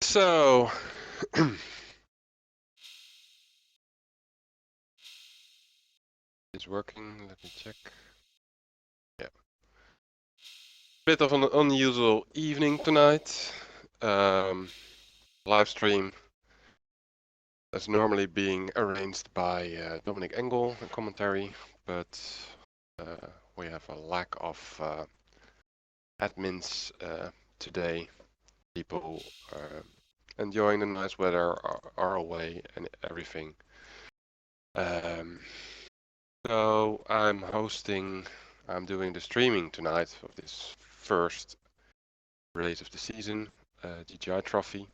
So, it's working. Let me check. Yeah. Bit of an unusual evening tonight. Live stream that's normally being arranged by Dominic Engel and commentary, but we have a lack of admins today. People enjoying the nice weather are away and everything. So I'm doing the streaming tonight of this first race of the season, GTi Trophy.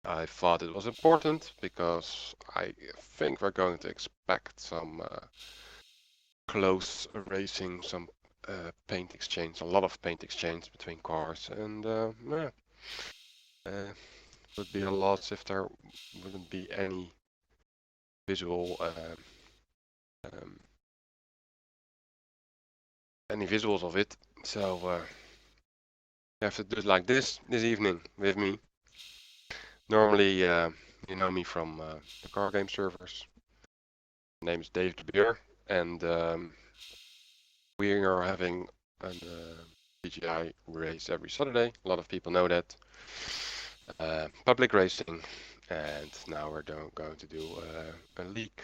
I thought it was important because I think we're going to expect some close racing, some paint exchange, a lot of paint exchange between cars, and yeah, would be a loss if there wouldn't be any visual any visuals of it. So you have to do it like this evening with me. Normally, you know me from the car game servers. My name is Dave de Beer, and we are having a GTi race every Saturday. A lot of people know that. Public racing, and now we're going to do a league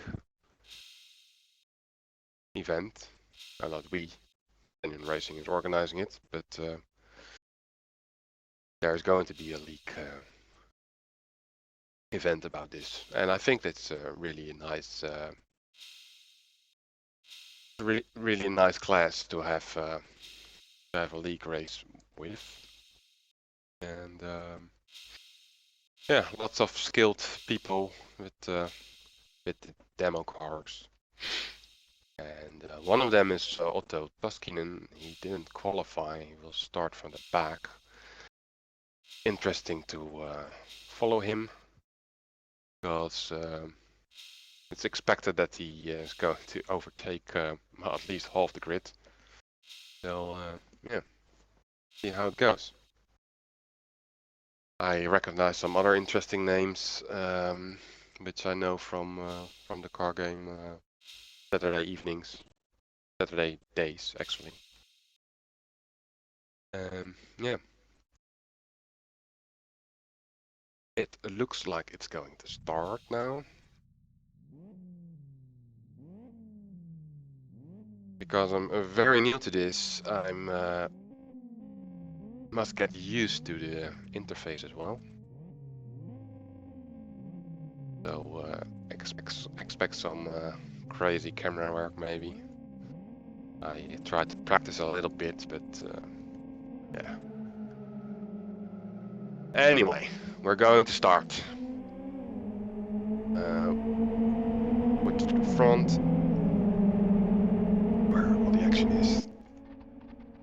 event. Not we, Canyon Racing is organizing it, but there's going to be a league event about this, and I think that's really a nice, really nice class to have a league race with, and yeah, lots of skilled people with demo cars. And one of them is Otto Tuskinen. He didn't qualify. He will start from the back. Interesting to follow him because it's expected that he is going to overtake at least half the grid. So yeah, see how it goes. I recognize some other interesting names, which I know from the car game Saturday evenings, Saturday days actually. Yeah. It looks like it's going to start now. Because I'm very new to this, I'm must get used to the interface as well. So expect some crazy camera work maybe. I tried to practice a little bit, but yeah. Anyway, we're going to start with the front, where all the action is.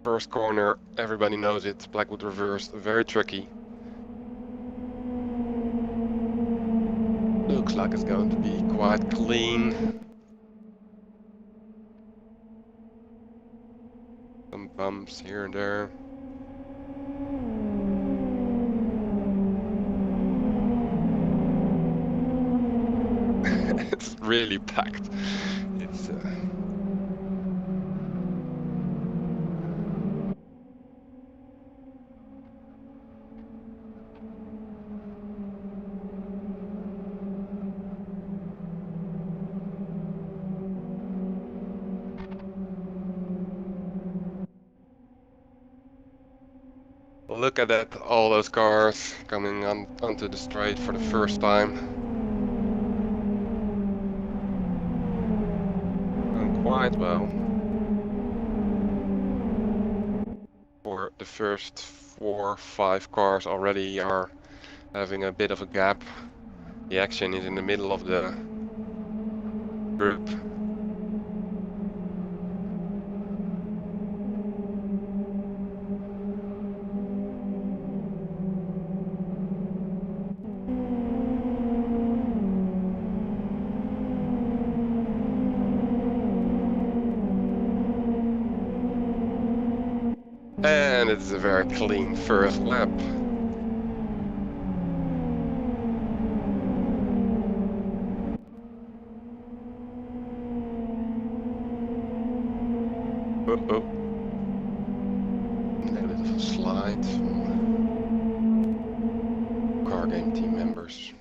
First corner, everybody knows it. Blackwood reversed, very tricky. Looks like it's going to be quite clean. Some bumps here and there. It's really packed. It's Look at that, all those cars coming onto the straight for the first time. Going quite well. For the first 4-5 cars already are having a bit of a gap. The action is in the middle of the group. And it's a very clean first lap. Uh-oh. A little slide from car game team members.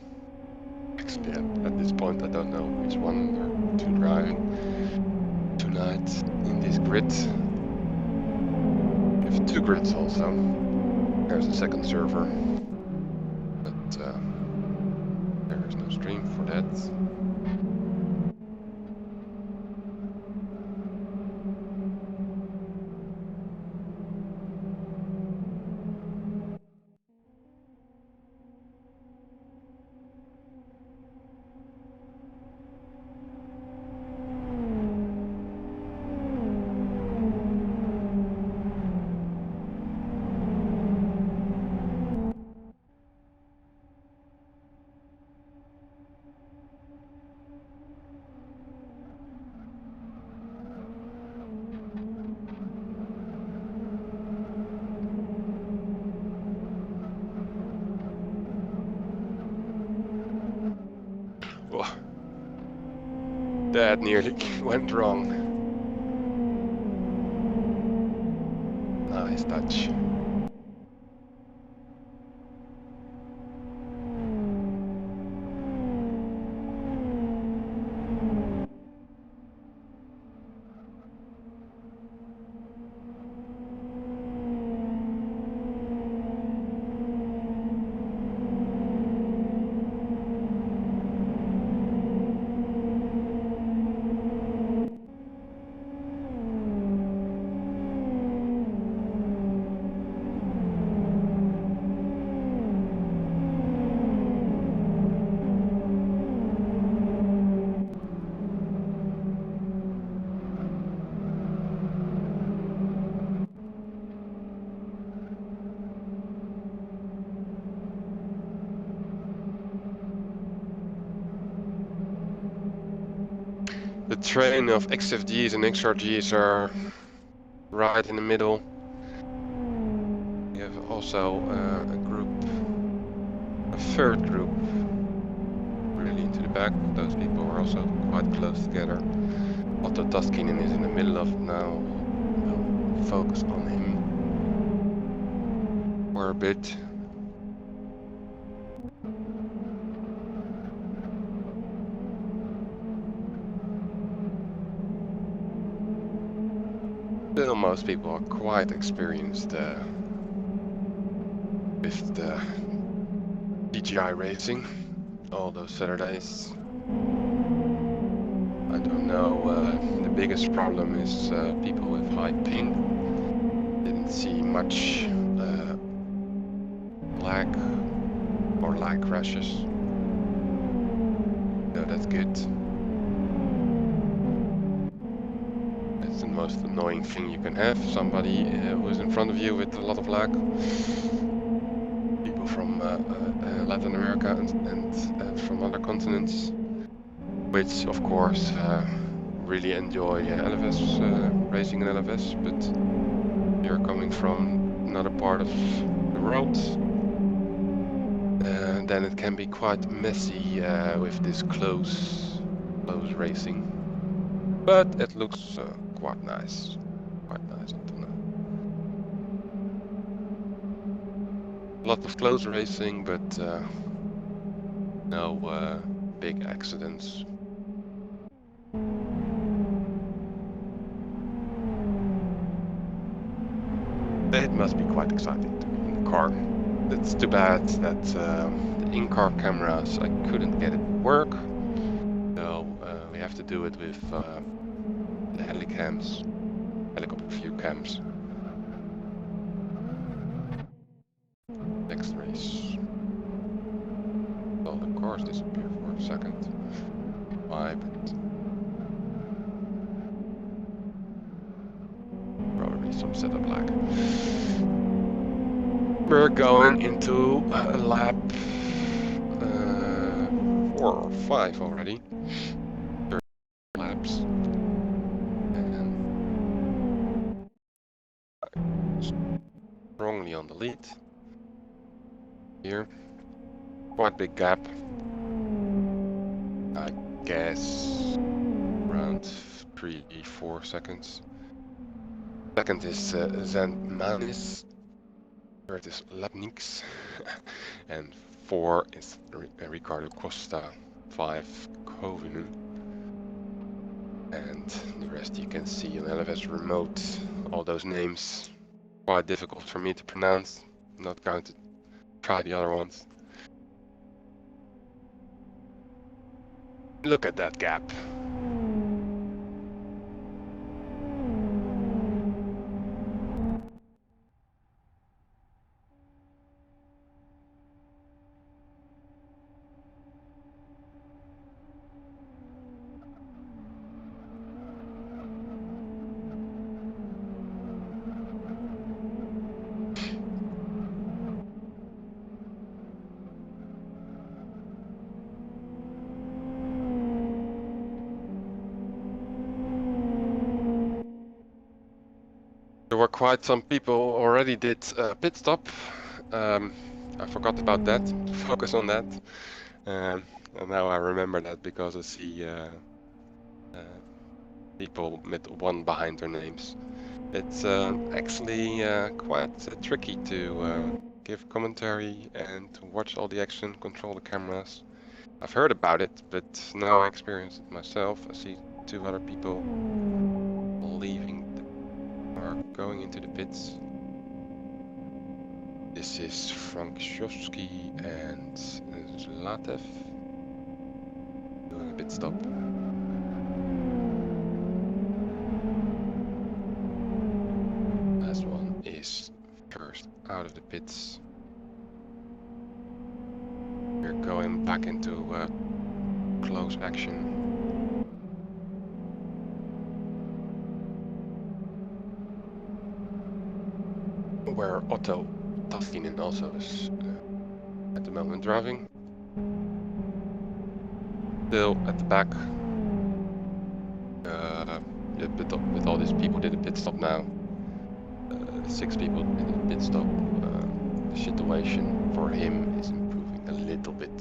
Actually, at this point, I don't know which one they're two driving tonight in this grid. We have 2 grids also. There's a second server, but there is no stream for that. Whoa. That nearly went wrong. Nice touch. The train of XFGs and XRGs are right in the middle. We have also a group, a third group, really into the back. Those people are also quite close together. Otto Tuskinen is in the middle of now. We'll focus on him for a bit. Still, most people are quite experienced with the GTi racing. All those Saturdays. I don't know. The biggest problem is people with high ping. Didn't see much lag or lag crashes. No, that's good. That's the most annoying thing you can have. Somebody who is in front of you with a lot of lag. People from Latin America and from other continents, which of course really enjoy LFS racing in LFS, but you're coming from another part of the world, then it can be quite messy with this close racing. But it looks quite nice until now. A lot of close racing, but no big accidents. It must be quite exciting to be in the car. It's too bad that the in-car cameras, I couldn't get it to work. So we have to do it with the helicams, helicopter view cams. Next race. So the cars disappear for a second. Why? But probably some setup lag. We're going into lap 4 or 5 already. 30 laps. And strongly on the lead here. Quite big gap. I guess around 3-4 seconds. Second is Zen Manis. Third is Lapnix. And 4 is Ricardo Costa. 5 Kovinen. And the rest you can see on LFS remote. All those names quite difficult for me to pronounce. I'm not going to try the other ones. Look at that gap. There were quite some people already did pit stop. I forgot about that, to focus on that. And now I remember that because I see uh, people with one behind their names. It's actually quite tricky to give commentary and to watch all the action, control the cameras. I've heard about it, but now I experience it myself. I see 2 other people leaving or going into the pits. This is Frankowski and Zlatev doing a pit stop. Last one is first out of the pits. We're going back into close action. Where Otto Tassinen also is at the moment driving. Still at the back. Yeah, with all these people did a pit stop now. 6 people did a pit stop. The situation for him is improving a little bit.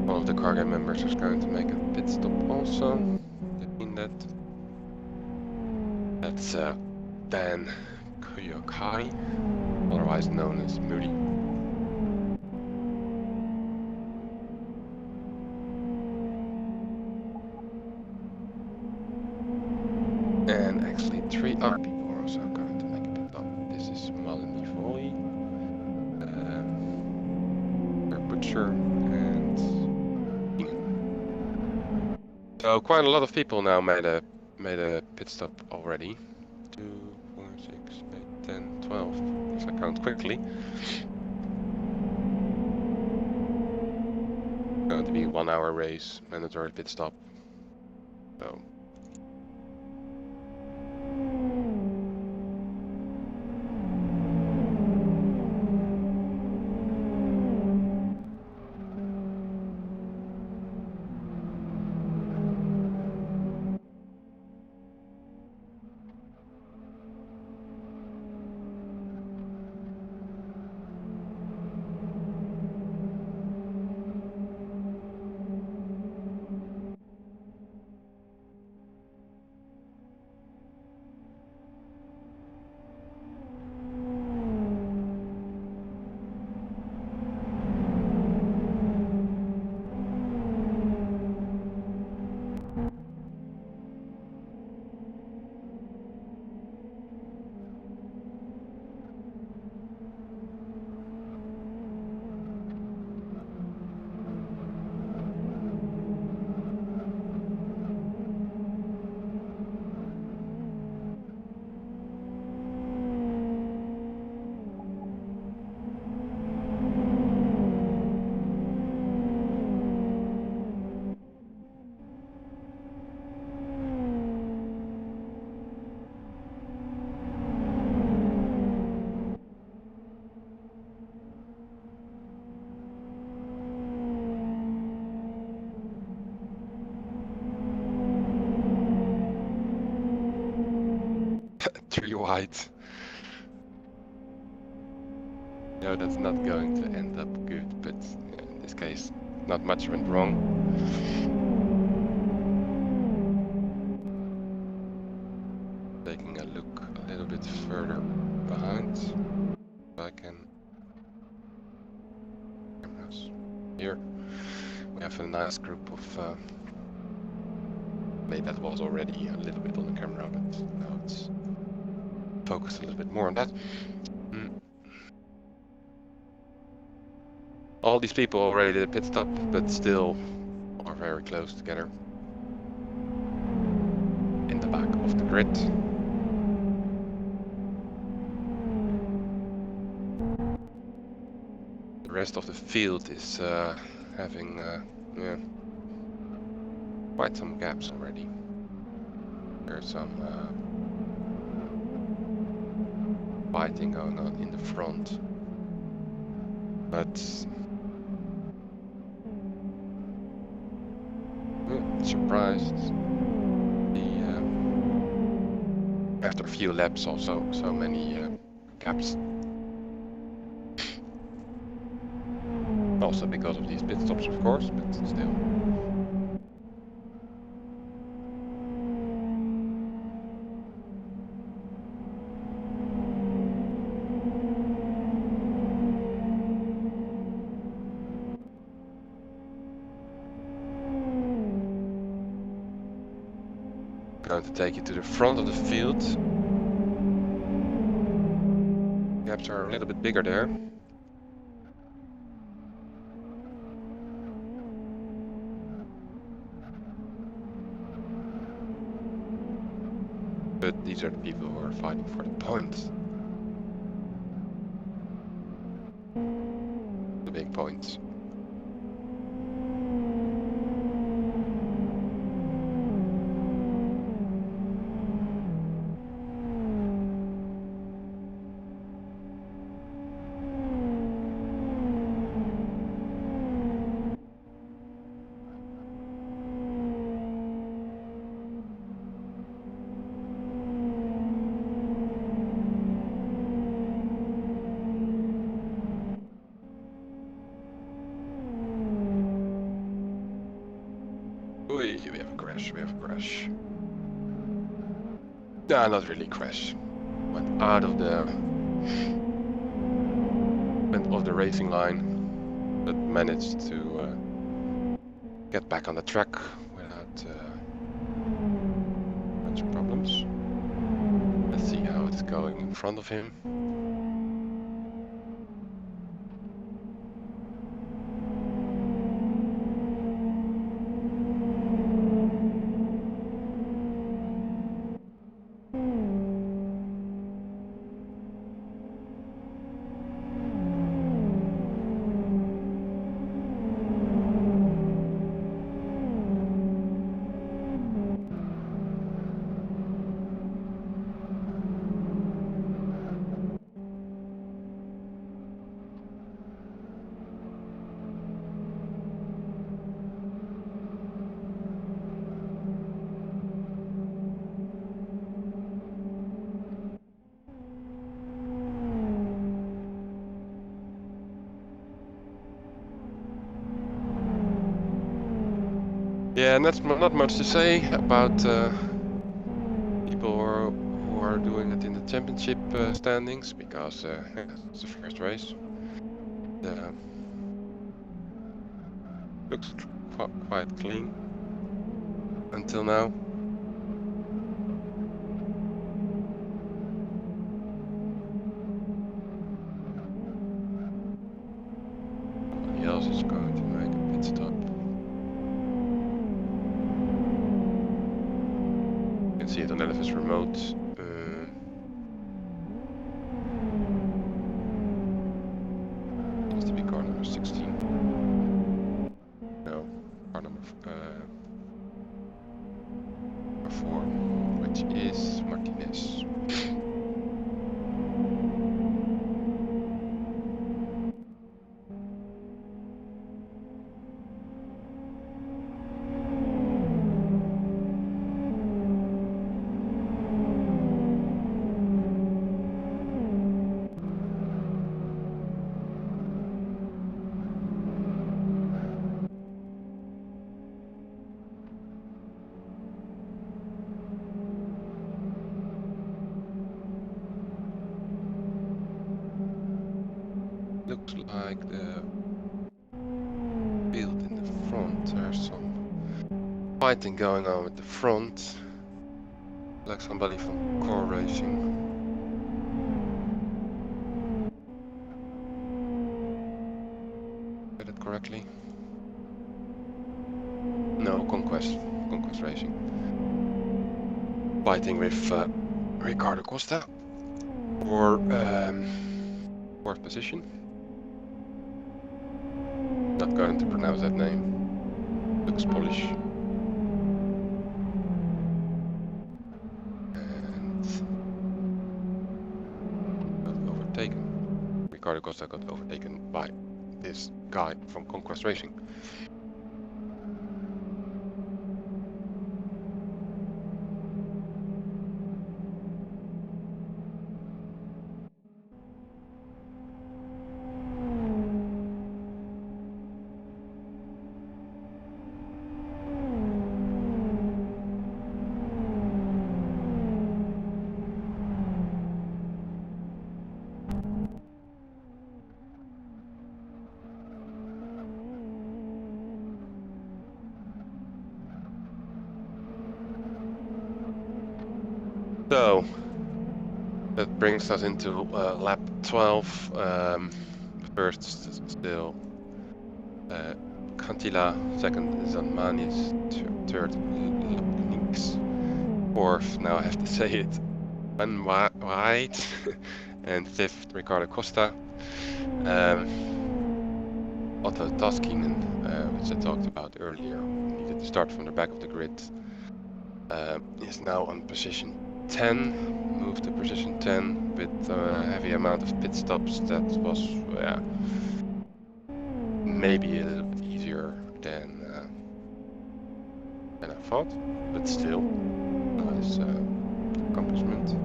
One of the cargo members is going to make a pit stop also. In that. That's Dan Kuyokai, otherwise known as Moody. And actually 3 other people are also going to make a pit stop. This is Malini Foley, Butcher, and Ian. So quite a lot of people now made a pit stop already. 2, 4, 6, 8, 10, 12. If I count quickly. Going to be a 1-hour race, mandatory pit stop. So. wide. No, that's not going to end up good, but in this case, not much went wrong. Taking a look a little bit further behind, so I can. Cameras. Here we have a nice group of. Maybe that was already a little bit on the camera, but now it's focused a little bit more on that. All these people already did a pit stop, but still are very close together in the back of the grid. The rest of the field is having yeah, quite some gaps already. There's some fighting going on in the front, but surprised after a few laps also so many gaps. Also because of these pit stops, of course, but still. Going to take you to the front of the field. Gaps are a little bit bigger there. But these are the people who are fighting for the points. The big points. We have a crash, we have a crash. Nah, not really crash. Went out of the racing line, but managed to get back on the track without much problems. Let's see how it's going in front of him. Yeah, and that's not much to say about people who are doing it in the championship standings, because yeah, it's the first race. Looks quite clean until now. Somebody else is going to make a pit stop. You can see it on Elephant's remote. Needs to be car number 16. No, car number 4, which is Martinez. Looks like the field in the front. There's some fighting going on at the front. Like somebody from car racing. Get it correctly? No, Conquest Racing. Fighting with Ricardo Costa for fourth position. Not going to pronounce that name. Looks Polish. And got overtaken. Ricardo Costa got overtaken by this guy from Conquest Racing. So that brings us into lap 12. First still Cantilla, second Zanmanis, third Links, fourth, now I have to say it, Van White, and fifth Ricardo Costa. Otto Taskinen, which I talked about earlier, needed to start from the back of the grid, is now on position 10, moved to position 10 with a heavy amount of pit stops. That was maybe a little bit easier than I thought, but still, nice accomplishment.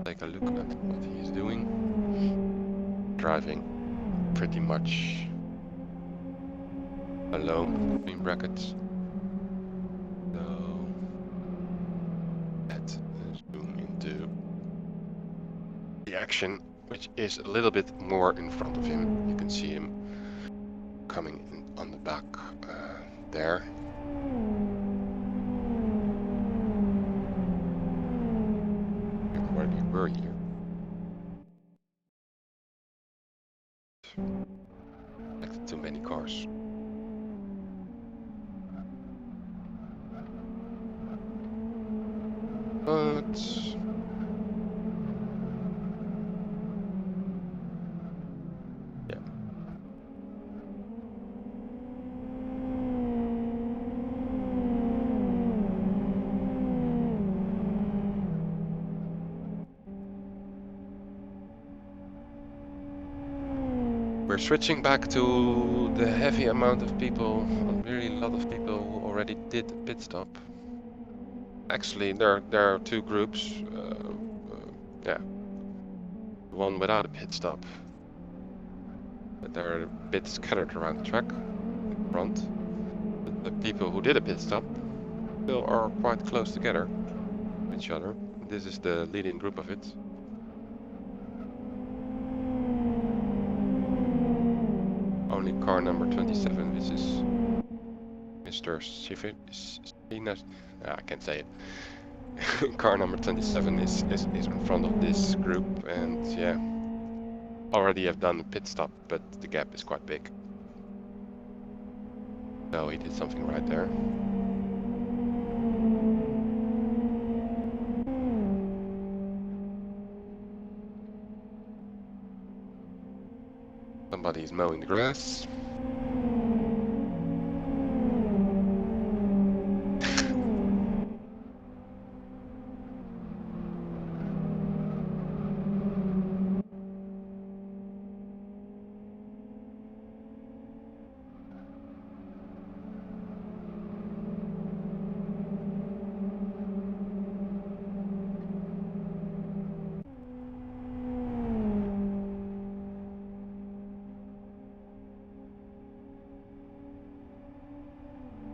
Take a look at what he is doing. Driving pretty much alone between brackets. So let's zoom into the action, which is a little bit more in front of him. You can see him coming in on the back there. Where we were here. Like too many cars. But yeah. We're switching back to the heavy amount of people, really a lot of people who already did the pit stop. Actually, there are two groups. Yeah, one without a pit stop. But they're a bit scattered around the track in front. But the people who did a pit stop still are quite close together with each other. This is the leading group of it. Only car number 27, which is Mr. I can't say it. Car number 27 is in front of this group, and yeah, already have done a pit stop, but the gap is quite big. So he did something right there. Somebody's mowing the grass.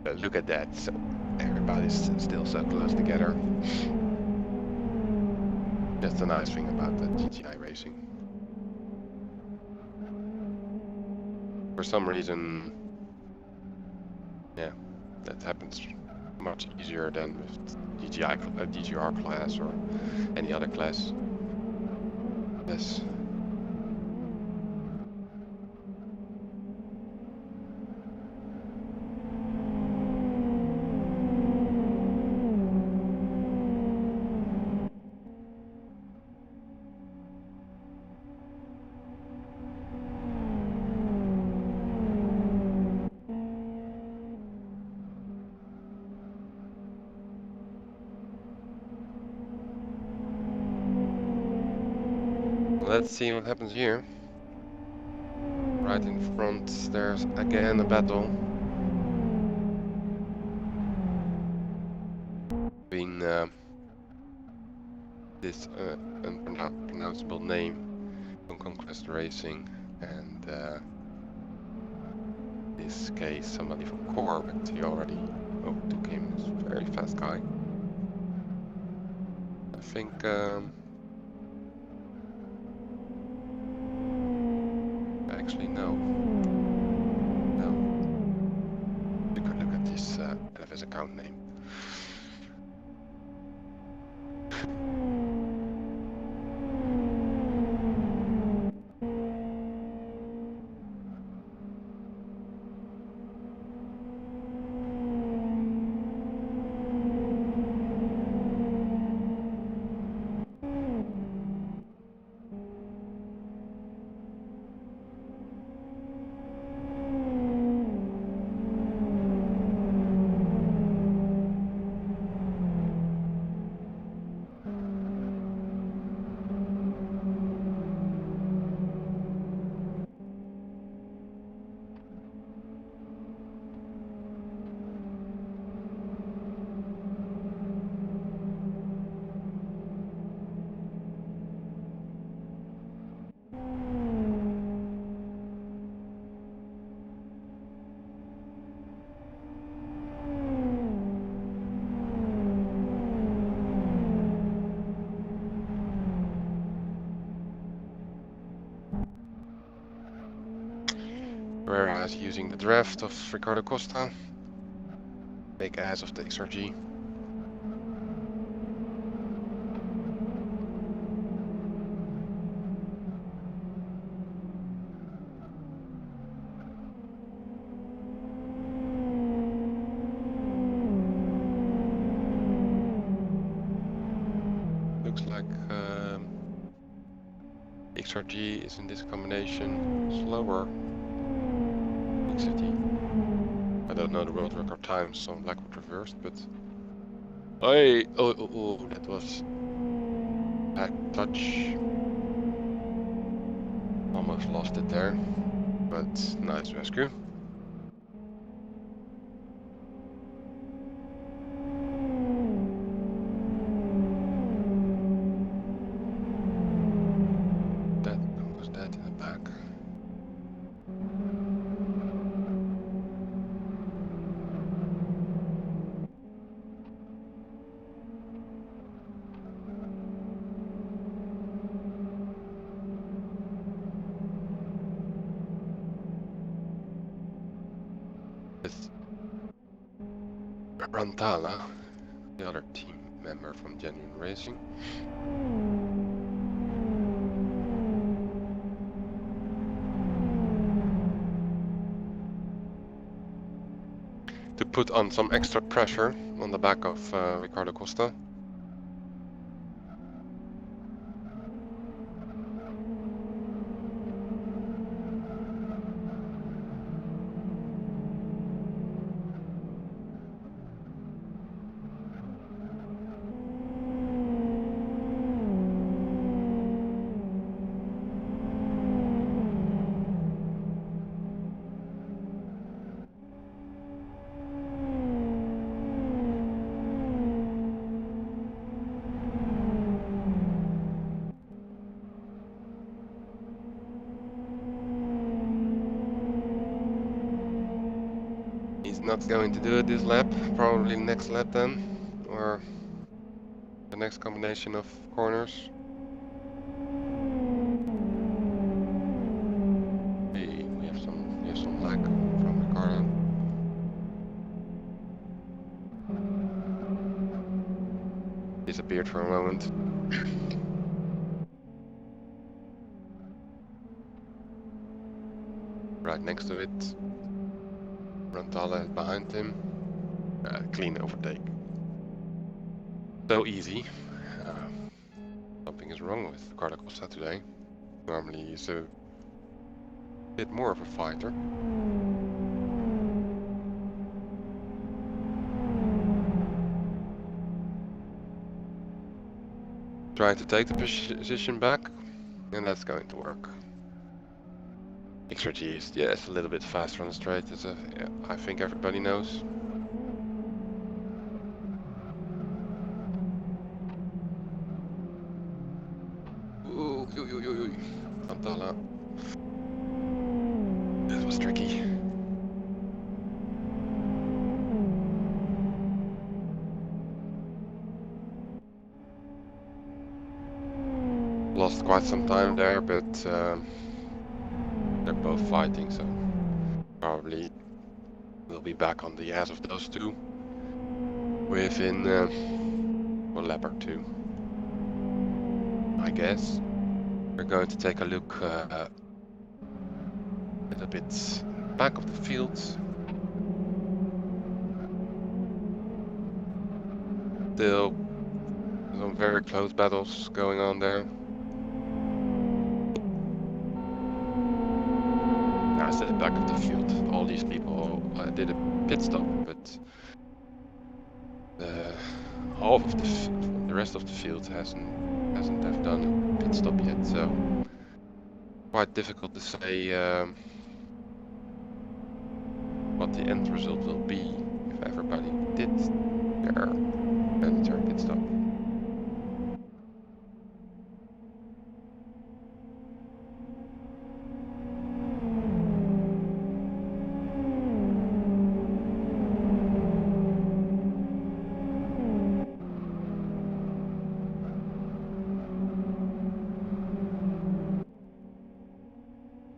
But look at that, so everybody's still so close together. That's the nice thing about the GTi racing. For some reason, yeah, that happens much easier than with GTR class or any other class. Yes. Let's see what happens here. Right in front, there's again a battle between this unpronounceable name from Conquest Racing and this case somebody from Core, but he already took him. This very fast guy. I think actually no. You could look at this of his account name. Whereas using the draft of Ricardo Costa, big ass of the XRG. Looks like XRG is in this combination slower. XRG. I don't know the world record time, so like what reversed, but oh, that was back touch. Almost lost it there, but nice rescue. That was that in the back. It's Rantala, the other team member from Genuine Racing. To put on some extra pressure on the back of Ricardo Costa. He's not going to do it this lap, probably next lap then, or the next combination of corners. disappeared for a moment. Right next to it. Rantala is behind him. Clean overtake. So easy. Something is wrong with Carla Costa today. Normally he's a bit more of a fighter. Trying to take the position back, and that's going to work. Extra G is, yes, a little bit faster on the straight, as I think everybody knows. Ooh, Antala. That was tricky. Lost quite some time there, but they're both fighting, so probably we'll be back on the ass of those two within a lap or two, I guess. We're going to take a look a little bit back of the field. Still some very close battles going on there. I said back of the field. All these people did a pit stop, but half of the rest of the field hasn't have done a pit stop yet. So quite difficult to say what the end result will be if everybody did their mandatory pit stop.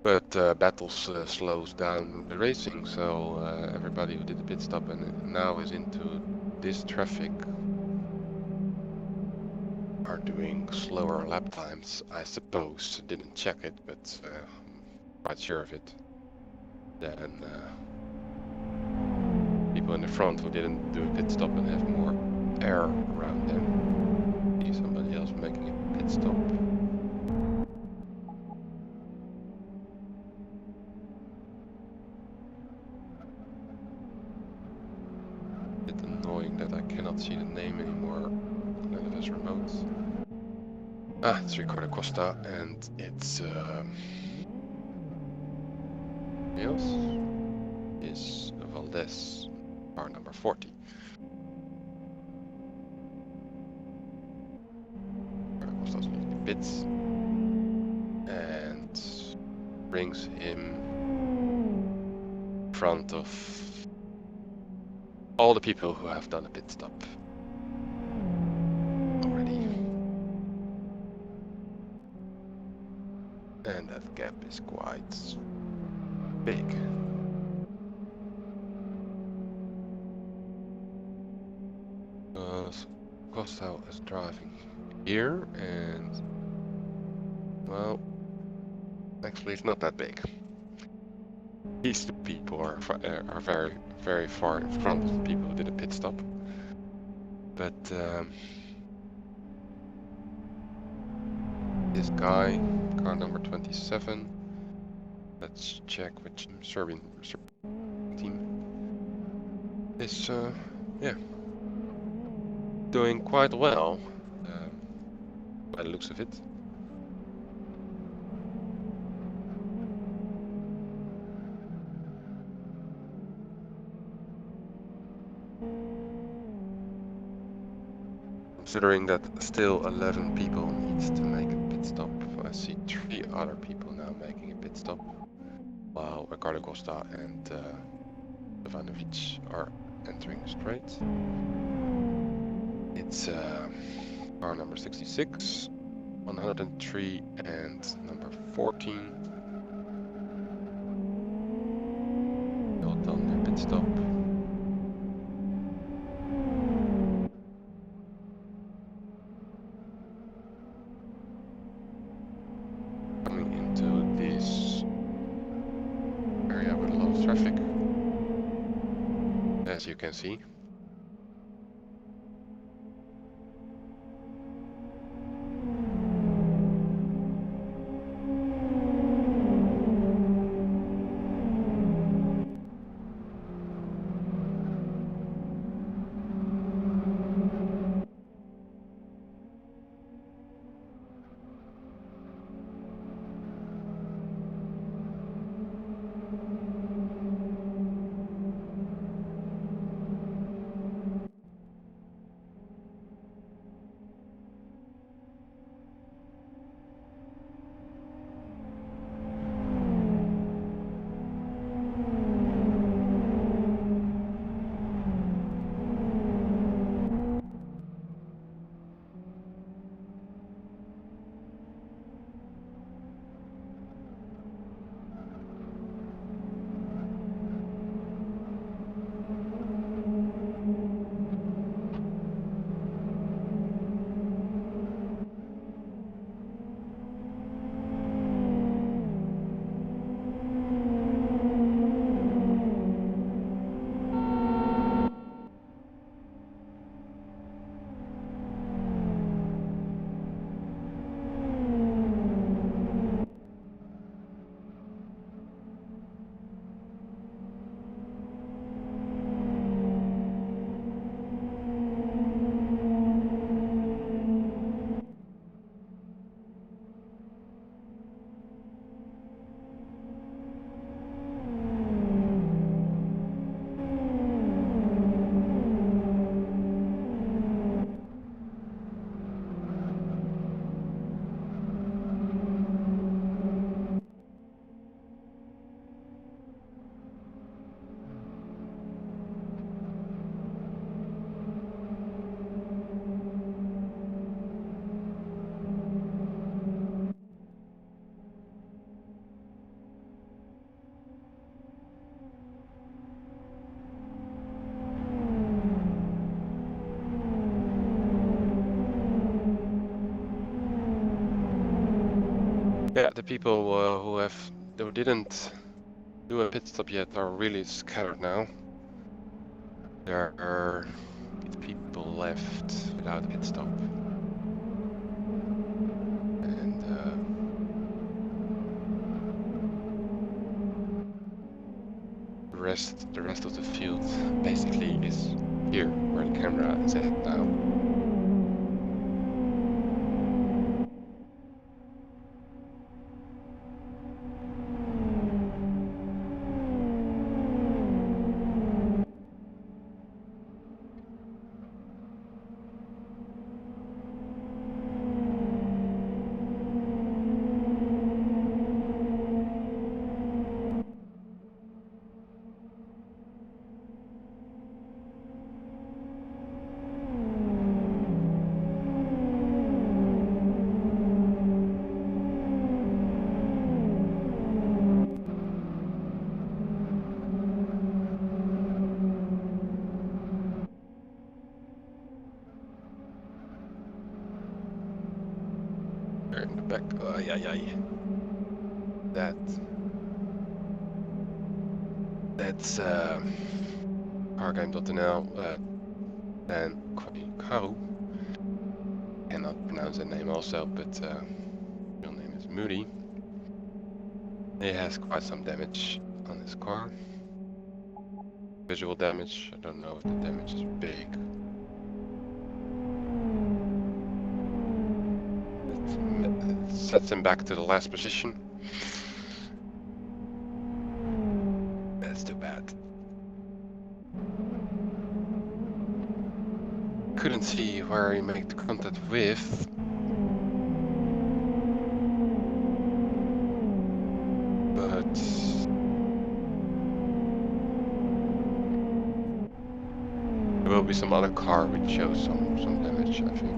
But battles slows down the racing, so everybody who did the pit stop and now is into this traffic are doing slower lap times, I suppose. Didn't check it, but I'm quite sure of it. Then people in the front who didn't do a pit stop and have more air around them. See somebody else making a pit stop. Bit annoying that I cannot see the name anymore on LFS remote. It's Ricardo Costa and it's else is Valdez, car number 40. Ricardo Costa's leaving the pits and brings him in front of all the people who have done a pit stop already. And that gap is quite big. Costa is driving here, and well, actually it's not that big. These two people are very, very far in front of the people who did a pit stop. But this guy, car number 27, let's check which Serbian team, is yeah, doing quite well by the looks of it. Considering that still 11 people needs to make a pit stop, I see 3 other people now making a pit stop, while Ricardo Costa and Stefanovic are entering the straight. It's car number 66, 103 and number 14. All done their pit stop. traffic, as you can see. Yeah, the people who didn't do a pit stop yet are really scattered now. There are 8 people left without a pit stop, and the rest of the field basically is here where the camera is at now. There in the back, that's Cargame.nl, Dan Karu. Cannot pronounce that name also, but real name is Moody. He has quite some damage on his car. Visual damage, I don't know if the damage is big. It sets him back to the last position. That's too bad. Couldn't see where he made contact with. But there will be some other car which shows some damage, I think.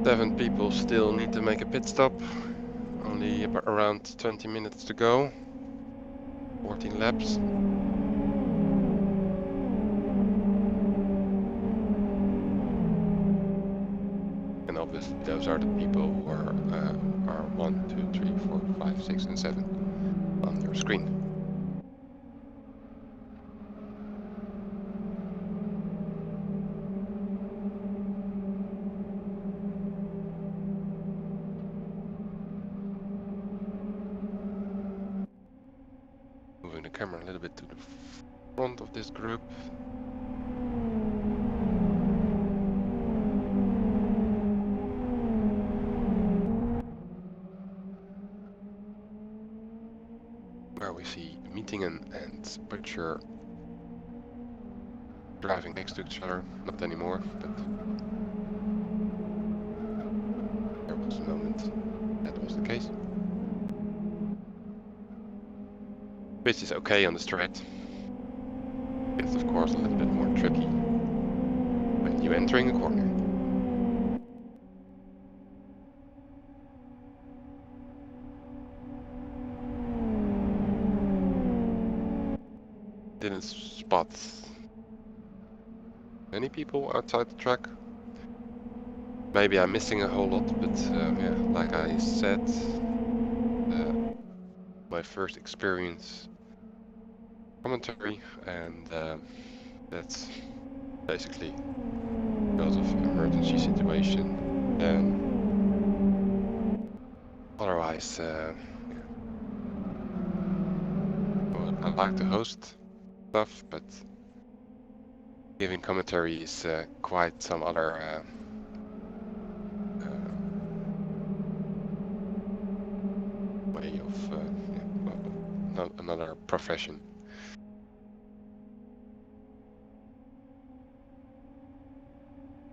7 people still need to make a pit stop. Only around 20 minutes to go. 14 laps. And obviously those are the people who are 1, 2, 3, 4, 5, 6, and 7 on your screen. Moving the camera a little bit to the front of this group. Where we see meeting and Butcher driving next to each other. Not anymore, but there was a moment that was the case. Which is okay on the straight. It's of course a little bit more tricky when you're entering a corner. Didn't spot many people outside the track. Maybe I'm missing a whole lot, but yeah, like I said, my first experience commentary, and that's basically because of emergency situation. And otherwise, yeah. Well, I like to host stuff, but giving commentary is quite some other way of yeah, well, another profession.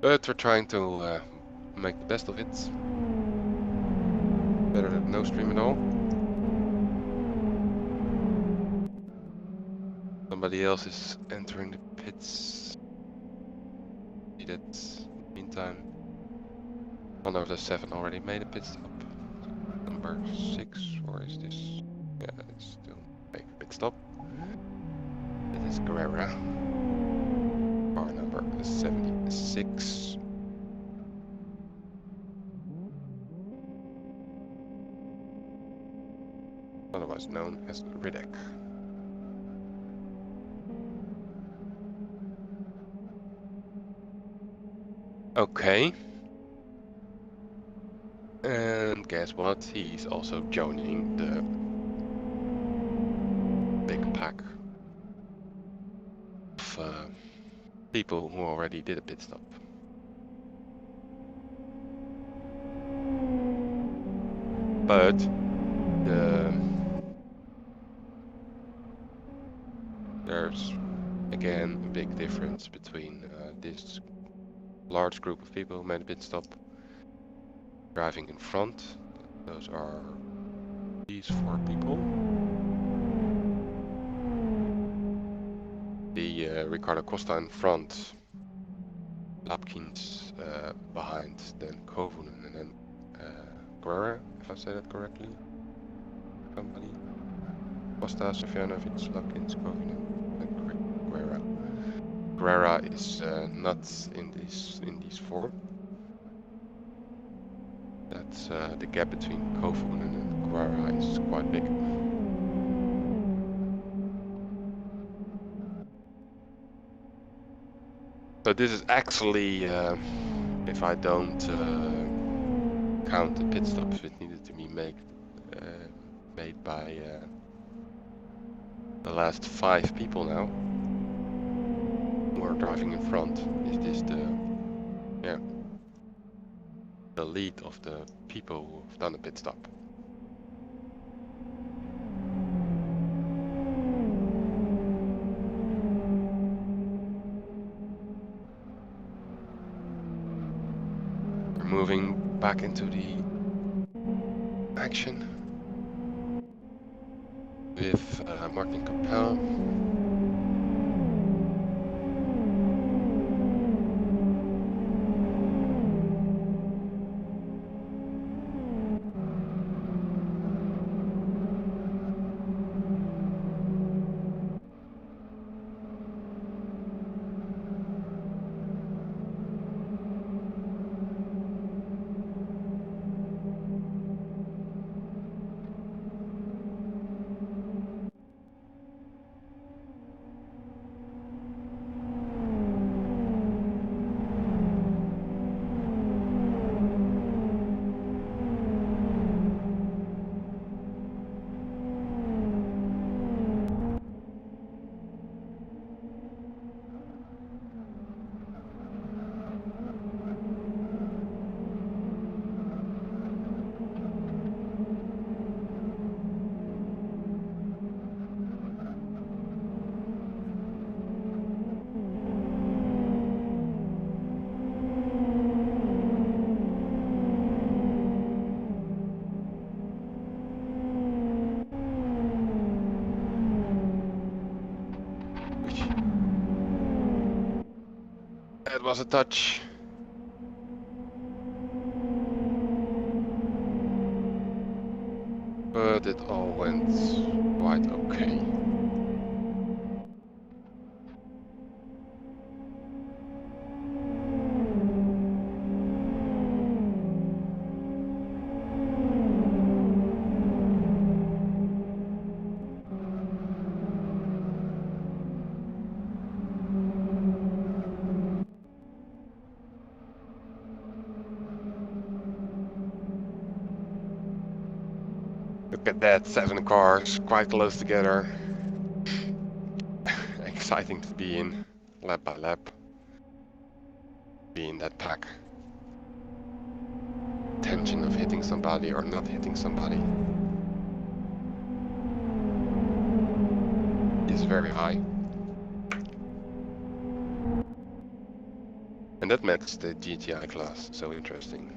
But we're trying to make the best of it. Better than no stream at all. Somebody else is entering the pits. See that in the meantime. One of the 7 already made a pit stop. Number 6, or is this? Yeah, it's still make a pit stop. It is Guerrera. Car number 76. Otherwise known as Riddick. Okay. And guess what? He's also joining the big pack of people who already did a pit stop. But there's again a big difference between this large group of people who made a pit stop driving in front. Those are these 4 people. The Ricardo Costa in front, Lapkins behind, then Kovunen, and then Guerra, if I say that correctly. Somebody. Costa, Sofjanovic, Lapkins, Kovunen, and Guerra. Guerra is not in these 4. That's the gap between Kovunen and Guerra is quite big. So this is actually, if I don't count the pit stops that needed to be made by the last 5 people now who are driving in front, is this the lead of the people who have done a pit stop. We're moving back into the action with Martin Capel. was a touch. But it all went quite okay. Look at that, 7 cars, quite close together. Exciting to be in, lap by lap. Be in that pack. Tension of hitting somebody or not hitting somebody is very high. And that makes the GTi class so interesting.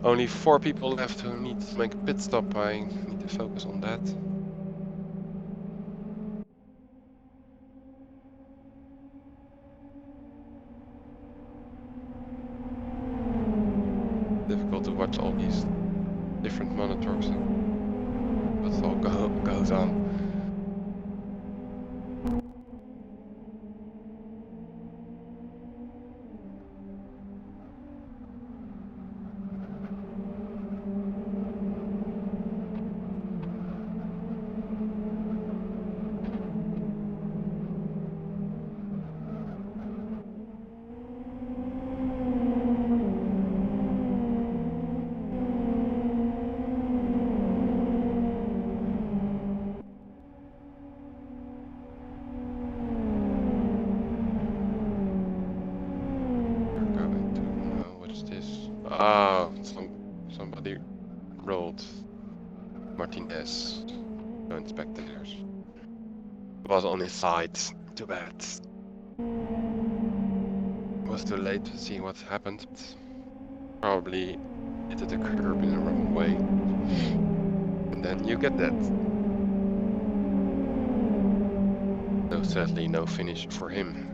Only 4 people left who need to make a pit stop. I need to focus on that. Difficult to watch all these different monitors and what all goes on. Oh, somebody rolled Martinez. No spectators. It was on his side. Too bad. It was too late to see what happened. Probably hit the curb in the wrong way. And then you get that. So sadly, no finish for him.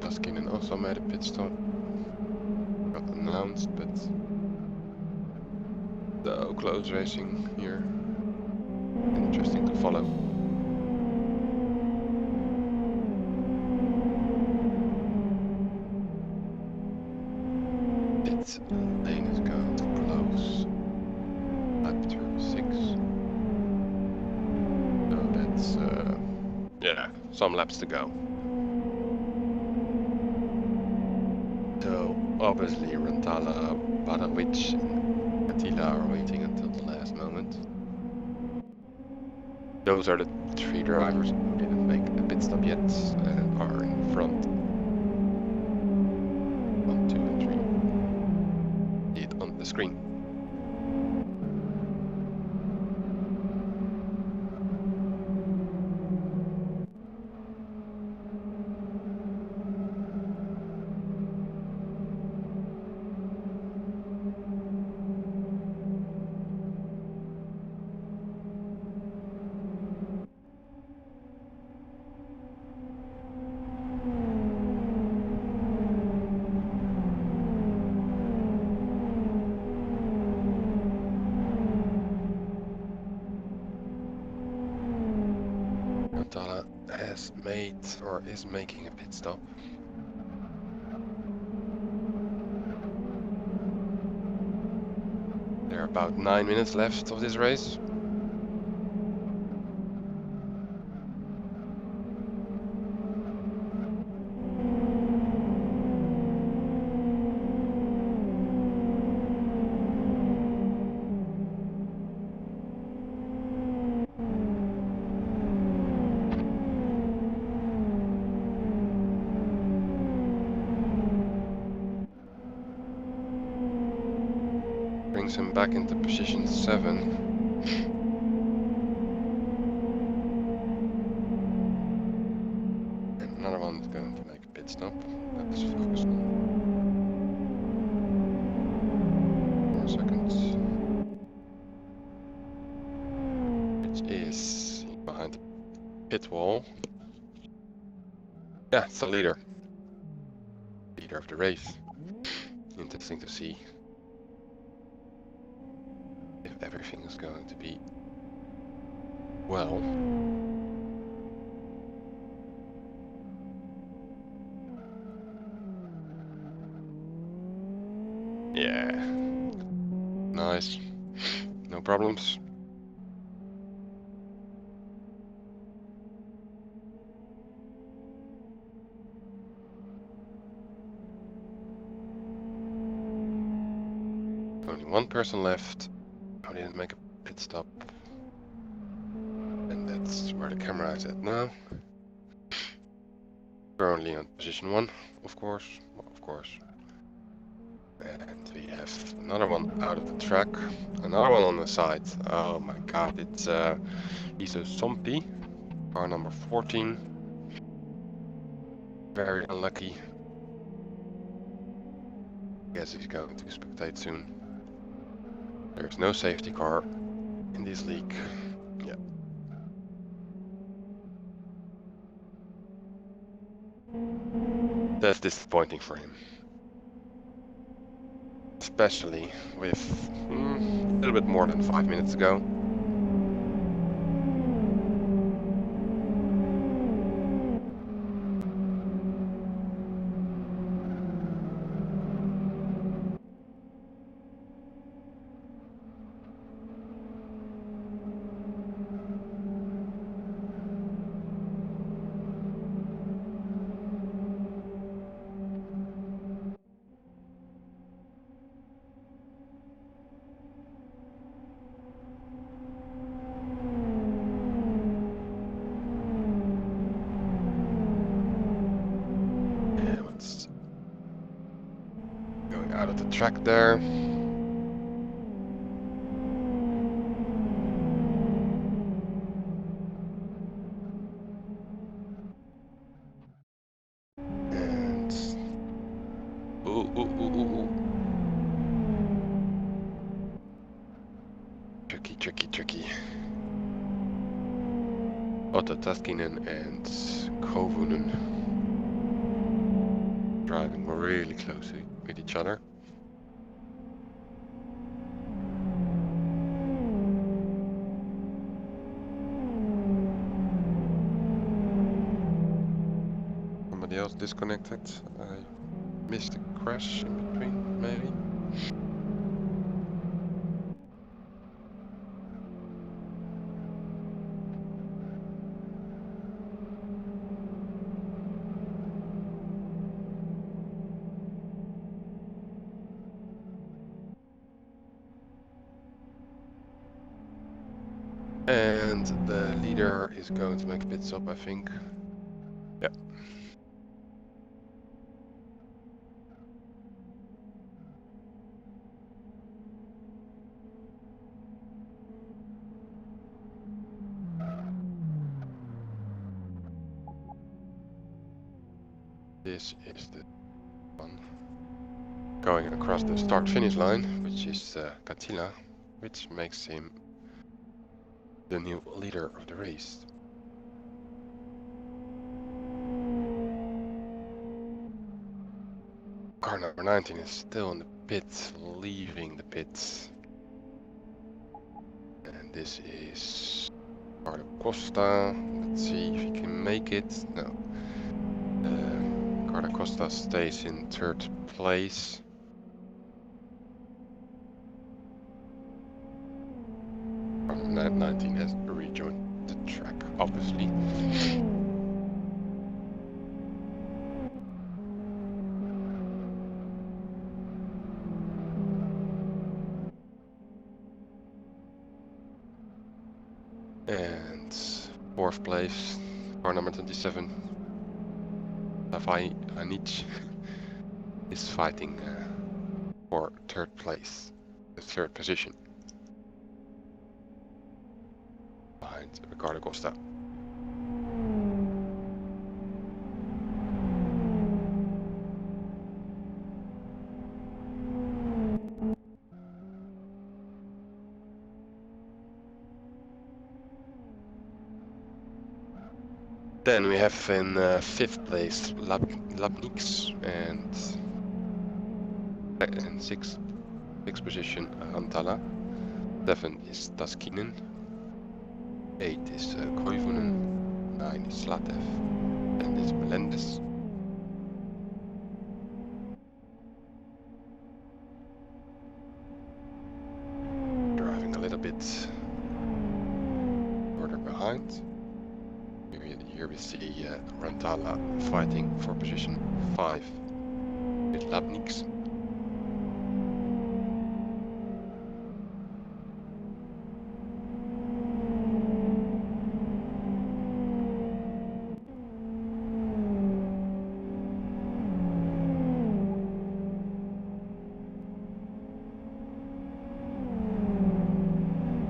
Paskinen also made a pit stop. Got announced, but so close racing here. Interesting to follow. Pit lane is going to close after 6. So that's yeah, some laps to go. So obviously Rantala, Barawic and Attila are waiting until the last moment. those are the three drivers who didn't make a pit stop yet and are in front. 1, 2, and 3. See it on the screen. Tala has made or is making a pit stop. There are about 9 minutes left of this race. Brings him back into position 7. And another one is going to make a pit stop. Let's focus on 4 seconds. Which is behind the pit wall. Yeah, it's the leader. Leader of the race. Interesting to see if everything is going to be well. Yeah. Nice. No problems. Only one person left. I didn't make a pit stop. And that's where the camera is at now. Currently on position 1, of course. Well, of course. And we have another one out of the track. Another one on the side. Oh my god, it's Iso Sompi, car number 14. Very unlucky. Guess he's going to spectate soon. There's no safety car in this league. Yeah. That's disappointing for him. Especially with a little bit more than 5 minutes ago. Going out of the track there. And ooh. Tricky. Otto Taskinen and Kovunen driving really closely with each other. Somebody else disconnected. I missed a crash in between, maybe. And the leader is going to make a pit stop, I think. Yeah. This is the one going across the start-finish line, which is Catilla, which makes him the new leader of the race. Car number 19 is still in the pit, leaving the pits. And this is Ricardo Costa. Let's see if he can make it. No. Ricardo Costa stays in third place. Car number 19 has rejoined the track, obviously. And fourth place, car number 27, Safai Anic, is fighting for third place, the third position, behind Ricardo Costa. Then we have in fifth place Labnix, and sixth position Rantala. 7 is Taskinen. 8 is Koivunen. 9 is Slatev. 10 is Melendez. Driving a little bit further behind. Here we see Rantala fighting for position 5 with Labnix.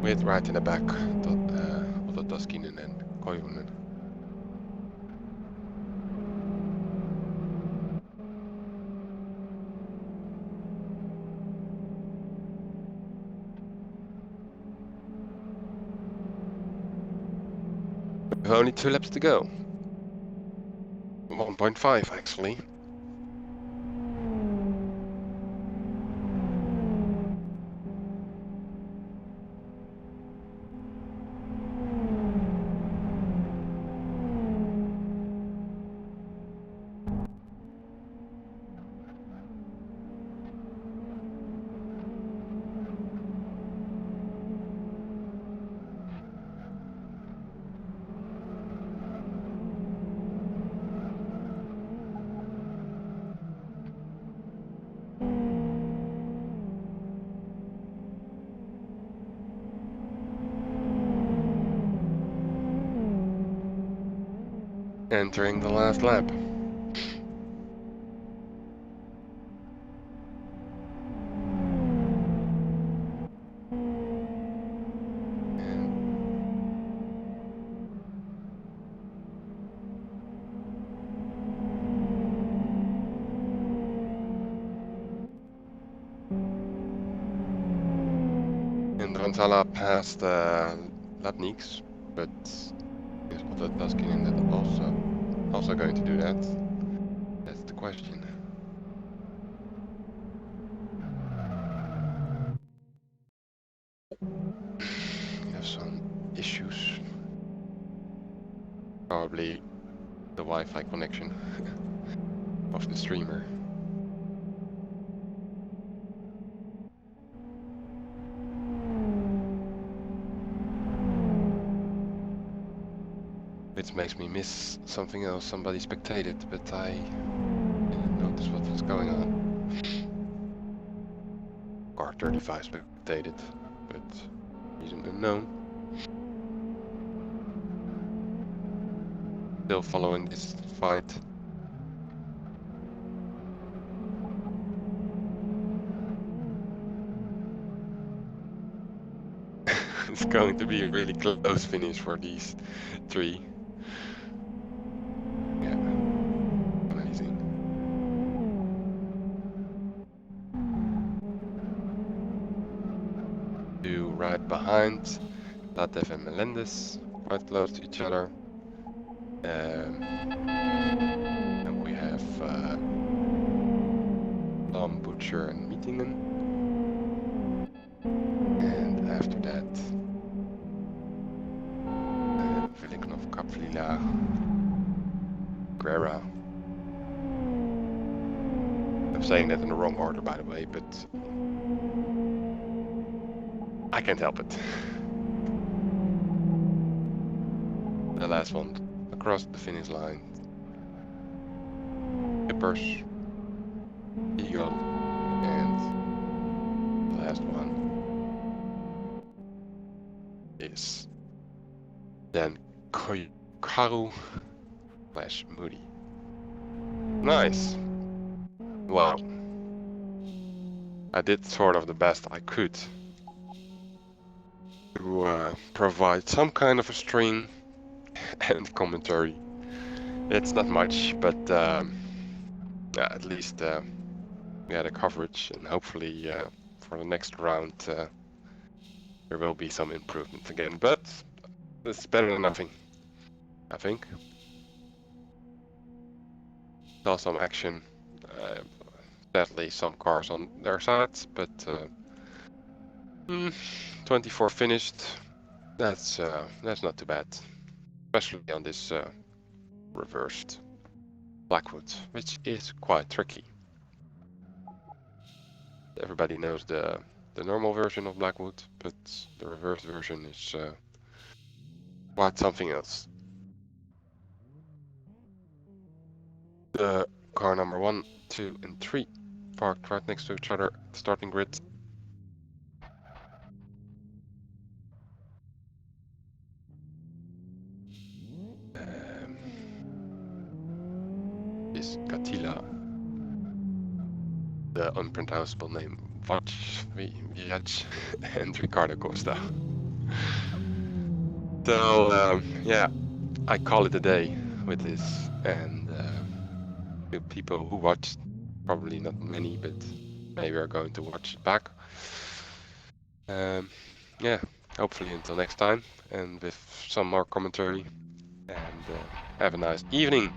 With right in the back, Otto Taskinen and Koivunen. With only 2 laps to go. 1.5 actually. Entering the last lap. And Rantala passed Labnix, but is Otto Taskinen also going to do that? That's the question. We have some issues. Probably the Wi-Fi connection of the streamer. Which makes me miss something else. Somebody spectated, but I didn't notice what was going on. Car 35 spectated, but reason unknown. still following this fight. It's going to be a really close finish for these three. Yeah, amazing. Two right behind, Latev and Melendez, quite close to each other. And we have Tom, Butcher, and Meetingen. And after that, Vilinknov, Kaplila, Guerra. I'm saying that in the wrong order, by the way, but I can't help it. The last one across the finish line. Hippers, Eagle, and the last one is then Karu / Moody. Nice. Wow. I did sort of the best I could to provide some kind of a stream and commentary. It's not much, but yeah, at least we had a coverage, and hopefully for the next round there will be some improvement again. But it's better than nothing, I think. Saw some action. Sadly, some cars on their sides, but 24 finished. That's not too bad, especially on this reversed Blackwood, which is quite tricky. Everybody knows the normal version of Blackwood, but the reverse version is quite something else. The car number 1, 2, and 3 parked right next to each other, starting grid. Is Katila, the unpronounceable name Vach, and Ricardo Costa. So yeah, I call it a day with this, and the people who watched, probably not many, but maybe are going to watch it back. Yeah, hopefully until next time, and with some more commentary, and have a nice evening.